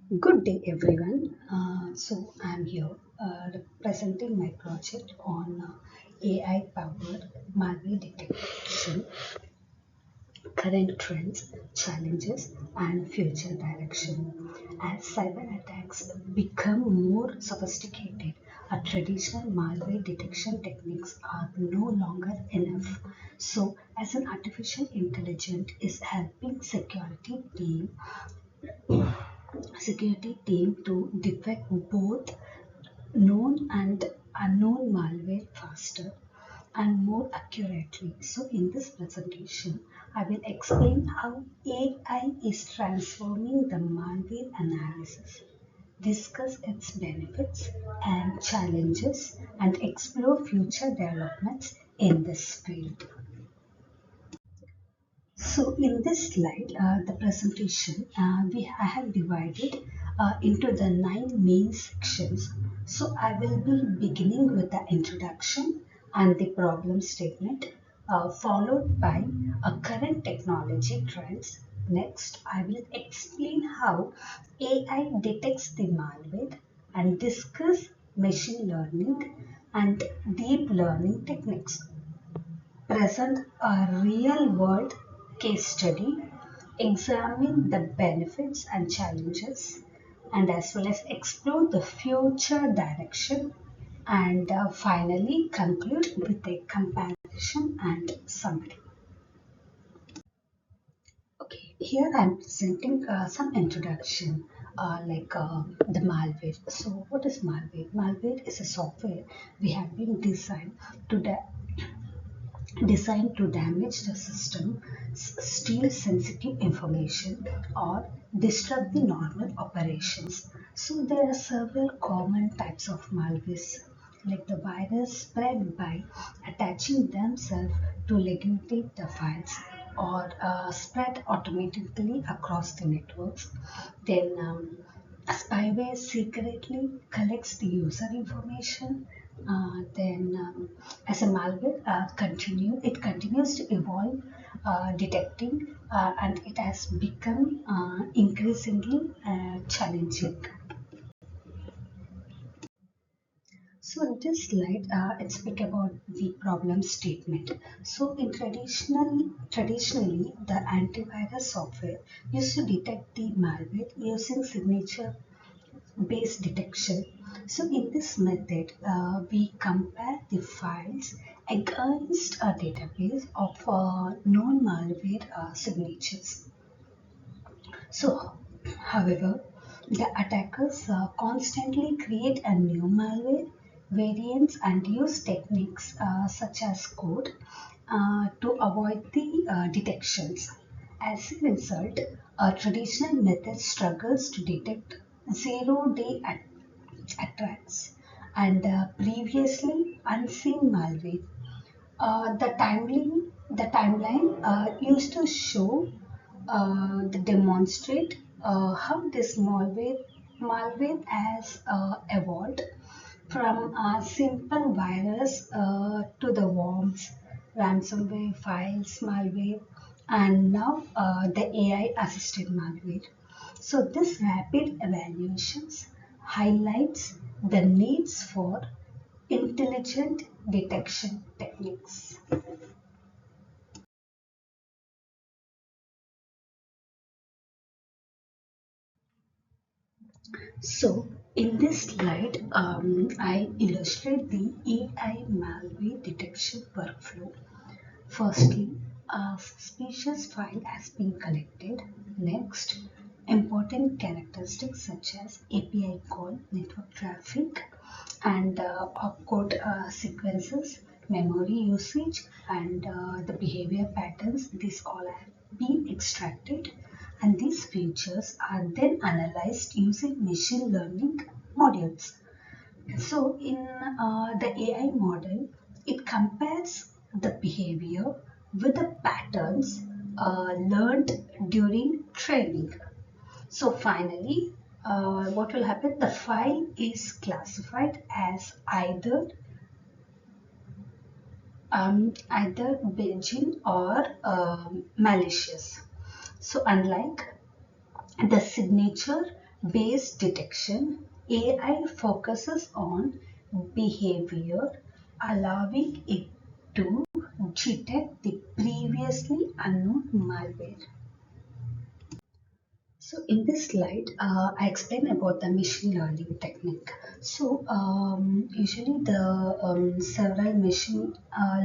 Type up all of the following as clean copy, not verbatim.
Good day, everyone. I'm here presenting my project on AI-powered malware detection, current trends, challenges, and future direction. As cyber attacks become more sophisticated, traditional malware detection techniques are no longer enough. So, as an artificial intelligence is helping security team to detect both known and unknown malware faster and more accurately. So, in this presentation, I will explain how AI is transforming the malware analysis, discuss its benefits and challenges, and explore future developments in this field. So in this slide, the presentation, I have divided into the 9 main sections. So I will be beginning with the introduction and the problem statement, followed by a current technology trends. Next, I will explain how AI detects the malware and discuss machine learning and deep learning techniques, present a real world case study, examine the benefits and challenges, and as well as explore the future direction, and finally conclude with a comparison and summary. Okay, here I'm presenting some introduction the malware. So, what is malware? Malware is a software we have been to designed to damage the system, steal sensitive information, or disrupt the normal operations. So there are several common types of malware, like the virus spread by attaching themselves to legitimate the files or spread automatically across the networks. Then spyware secretly collects the user information. As a malware it continues to evolve, detecting, and it has become increasingly challenging. So in this slide, it speak about the problem statement. So traditionally, the antivirus software used to detect the malware using signature based detection. So in this method, we compare the files against a database of non-malware signatures. So, however, the attackers constantly create a new malware variants and use techniques such as code to avoid the detections. As a result, a traditional method struggles to detect zero-day attacks and previously unseen malware. The timeline used to show demonstrate how this malware has evolved from a simple virus to the worms, ransomware, files, malware, and now the AI assisted malware. So this rapid evaluations highlights the needs for intelligent detection techniques. So in this slide, I illustrate the AI malware detection workflow. Firstly, a suspicious file has been collected. Next, important characteristics such as API call, network traffic, and opcode sequences, memory usage, and the behavior patterns. These all have been extracted, and these features are then analyzed using machine learning modules. So in the AI model, it compares the behavior with the patterns learned during training. So finally, what will happen? The file is classified as either benign or malicious. So unlike the signature based detection, AI focuses on behavior, allowing it to detect the previously unknown malware. So in this slide, I explain about the machine learning technique. So usually the several machine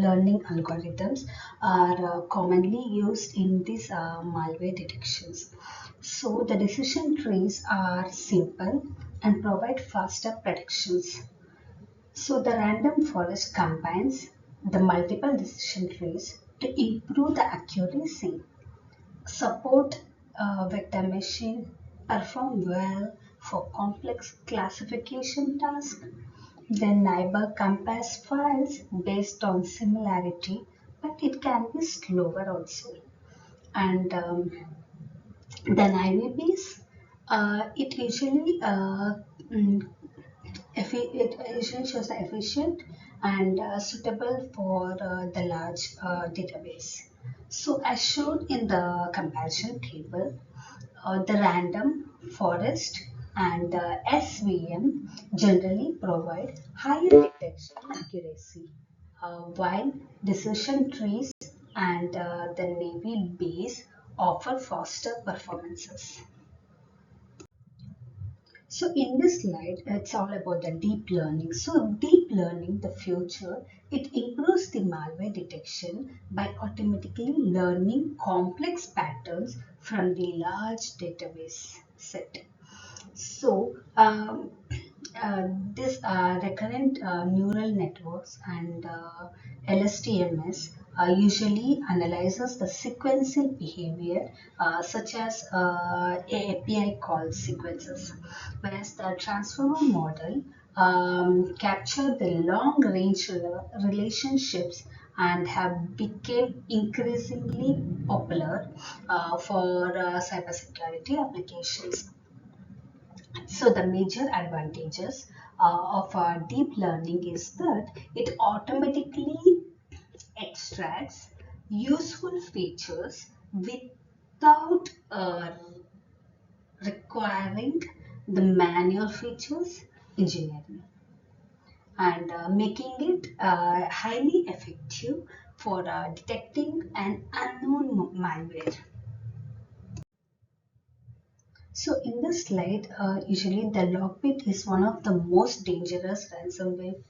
learning algorithms are commonly used in these malware detections. So the decision trees are simple and provide faster predictions. So the random forest combines the multiple decision trees to improve the accuracy. Support vector machine perform well for complex classification tasks. The neighbor compares files based on similarity, but it can be slower also. And then IVBs, it usually mm, it usually shows the efficient and suitable for the large database. So as shown in the comparison table, the random forest and the SVM generally provide higher detection accuracy, while decision trees and the Navy base offer faster performances. So in this slide, it's all about the deep learning. So deep learning, the future, it improves the malware detection by automatically learning complex patterns from the large database set. So, this recurrent neural networks and LSTMS usually analyzes the sequential behavior such as API call sequences, whereas the transformer model capture the long range relationships and have become increasingly popular for cybersecurity applications. So the major advantages of deep learning is that it automatically extracts useful features without requiring the manual features engineering, and making it highly effective for detecting an unknown malware. So in this slide, usually the lockbit is one of the most dangerous ransomware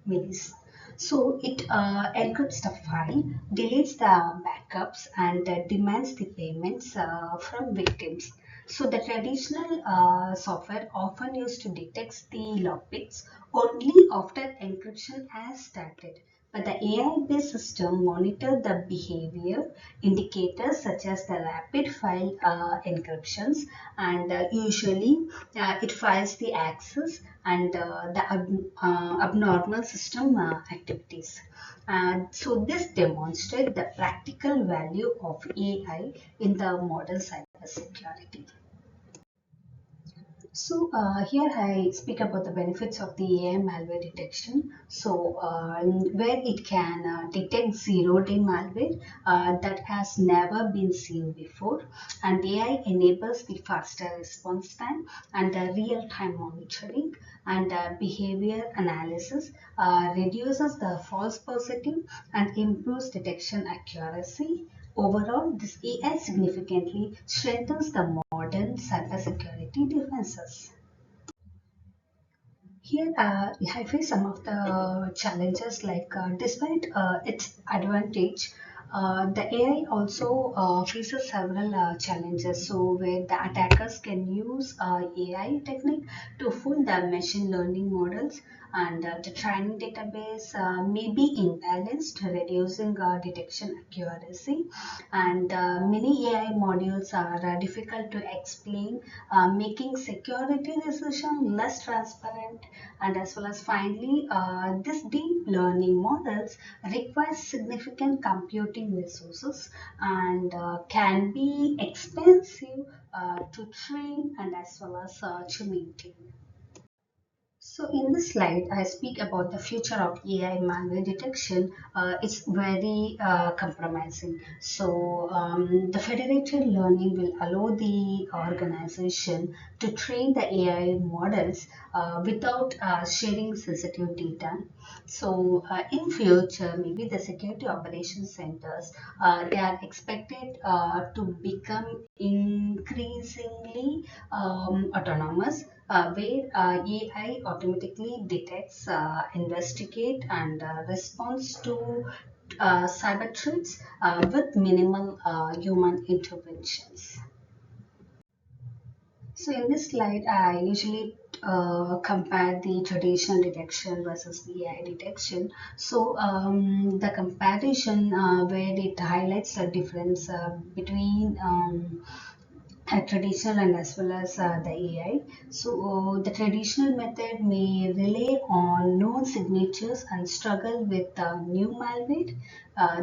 families. So it encrypts the file, deletes the backups, and demands the payments from victims. So the traditional software often used to detect the lockbits only after encryption has started. But the AI-based system monitor the behavior indicators such as the rapid file encryptions, and usually it files the access and the abnormal system activities. And so this demonstrates the practical value of AI in the modern cybersecurity. So here I speak about the benefits of the AI malware detection. So where it can detect zero-day malware that has never been seen before, and AI enables the faster response time and real-time monitoring and behavior analysis, reduces the false positive and improves detection accuracy. Overall, this AI significantly strengthens the modern cybersecurity defenses. Here, I face some of the challenges like despite its advantage, the AI also faces several challenges. So, where the attackers can use AI technique to fool the machine learning models, and the training database may be imbalanced, reducing detection accuracy. And many AI modules are difficult to explain, making security decision less transparent. And as well as finally, this deep learning models require significant computing resources and can be expensive to train and as well as to maintain. So in this slide, I speak about the future of AI malware detection. It's very compromising. So the federated learning will allow the organization to train the AI models without sharing sensitive data. So in future, maybe the security operations centers, they are expected to become increasingly autonomous, where AI automatically detects, investigate, and responds to cyber threats with minimal human interventions. So in this slide, I usually compare the traditional detection versus the AI detection. So the comparison where it highlights the difference between traditional and as well as the AI. So the traditional method may rely on known signatures and struggle with new malware.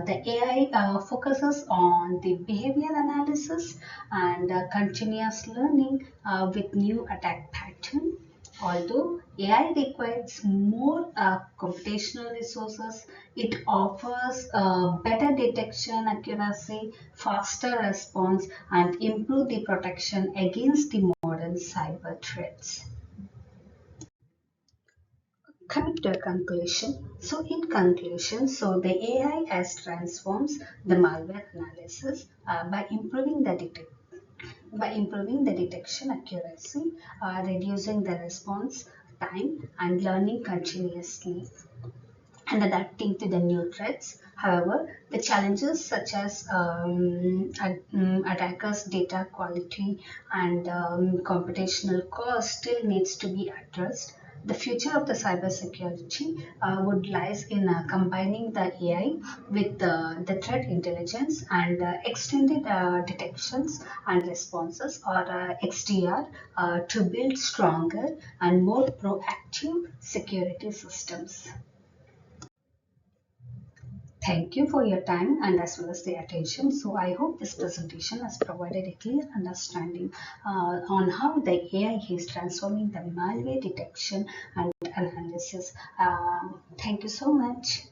The AI focuses on the behavior analysis and continuous learning with new attack pattern. Although AI requires more computational resources, it offers better detection accuracy, faster response, and improve the protection against the modern cyber threats. Coming to a conclusion. So in conclusion, so the AI has transforms the malware analysis by improving the detection accuracy, reducing the response time, and learning continuously and adapting to the new threats. However, the challenges such as attackers' data quality and computational cost still needs to be addressed. The future of the cybersecurity would lies in combining the AI with the threat intelligence and extended detections and responses or XDR to build stronger and more proactive security systems. Thank you for your time and as well as the attention. So I hope this presentation has provided a clear understanding on how the AI is transforming the malware detection and analysis. Thank you so much.